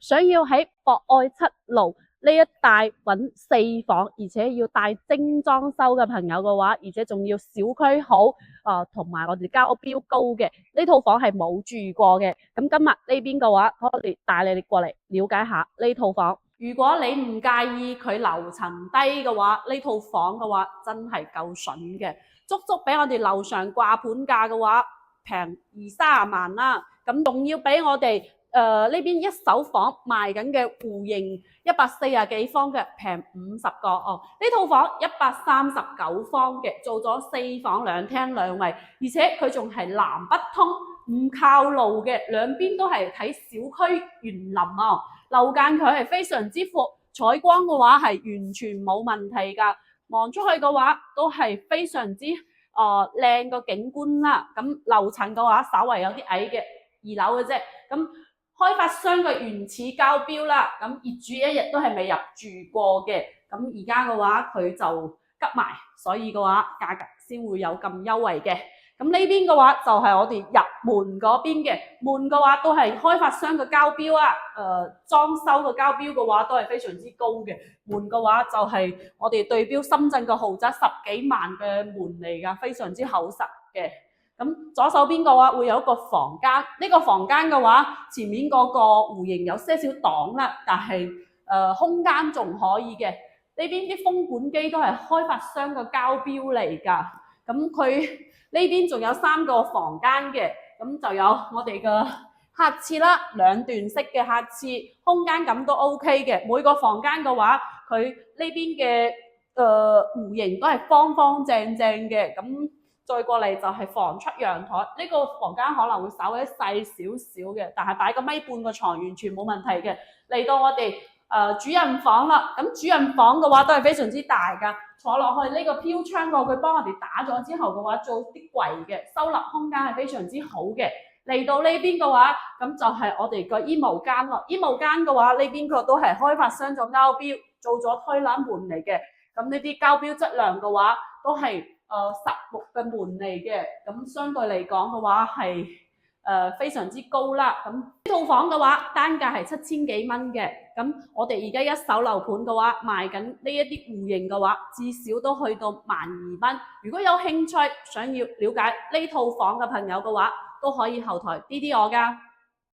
想要喺博愛七路呢一帶揾4房，而且要帶精裝修嘅朋友嘅話，而且仲要小區好同埋我哋交屋標高嘅呢套房係冇住過嘅。咁今日呢邊嘅話，我哋帶你哋過嚟了解下呢套房。如果你唔介意佢樓層低嘅話，呢套房嘅話真係夠筍嘅，足足比我哋樓上掛盤價嘅話平20-30萬啦。咁仲要比我哋呢邊一手房賣緊嘅戶型140幾方嘅平50個哦。呢套房139方嘅，做咗4房2廳2衛，而且佢仲係南北通，唔靠路嘅，兩邊都係睇小區園林啊。樓間佢係非常之闊，採光嘅話係完全冇問題㗎。望出去嘅話都係非常之靚個景觀啦。咁樓層嘅話稍為有啲矮嘅，2樓嘅啫。咁開發商嘅原始交標啦，咁業主一日都係未入住過嘅。咁而家嘅話佢就急賣，所以嘅話價格先會有咁優惠嘅。咁呢邊嘅話就係我哋入門嗰邊嘅，門嘅話都係開發商嘅交標啊，裝修嘅交標嘅話都係非常之高嘅。門嘅話就係我哋對標深圳嘅豪宅10幾萬嘅門嚟㗎，非常之厚實嘅。咁左手邊嘅話會有一個房間，呢個房間嘅話前面嗰個戶型有些少擋啦，但係空間仲可以嘅。呢邊啲風管機都係開發商嘅交標嚟㗎。咁佢呢邊仲有3個房間嘅，咁就有我哋嘅客廁啦，2段式嘅客廁，空間感都 OK 嘅。每個房間嘅話，佢呢邊嘅戶型都係方方正正嘅。咁再過嚟就係房出陽台，呢個房間可能會稍微細少少嘅，但係擺個米半個床完全冇問題嘅。嚟到我哋主人房啦，咁主人房嘅話都係非常之大㗎，坐落去呢個飄窗個佢幫我哋打咗之後嘅話，做啲櫃嘅收納空間係非常之好嘅。嚟到呢邊嘅話，咁就係我哋個衣帽間咯。衣帽間嘅話，呢邊個都係開發商做交標，做咗推攬門嚟嘅。咁呢啲交標質量嘅話，都係實木嘅門嚟嘅。咁相對嚟講嘅話係非常之高啦。咁呢套房嘅話單價係7000幾蚊嘅。咁我哋而家一手樓盤嘅話賣緊呢一啲戶型嘅話，至少都去到12000蚊。如果有興趣想要了解呢套房嘅朋友嘅話，都可以後台滴滴我㗎。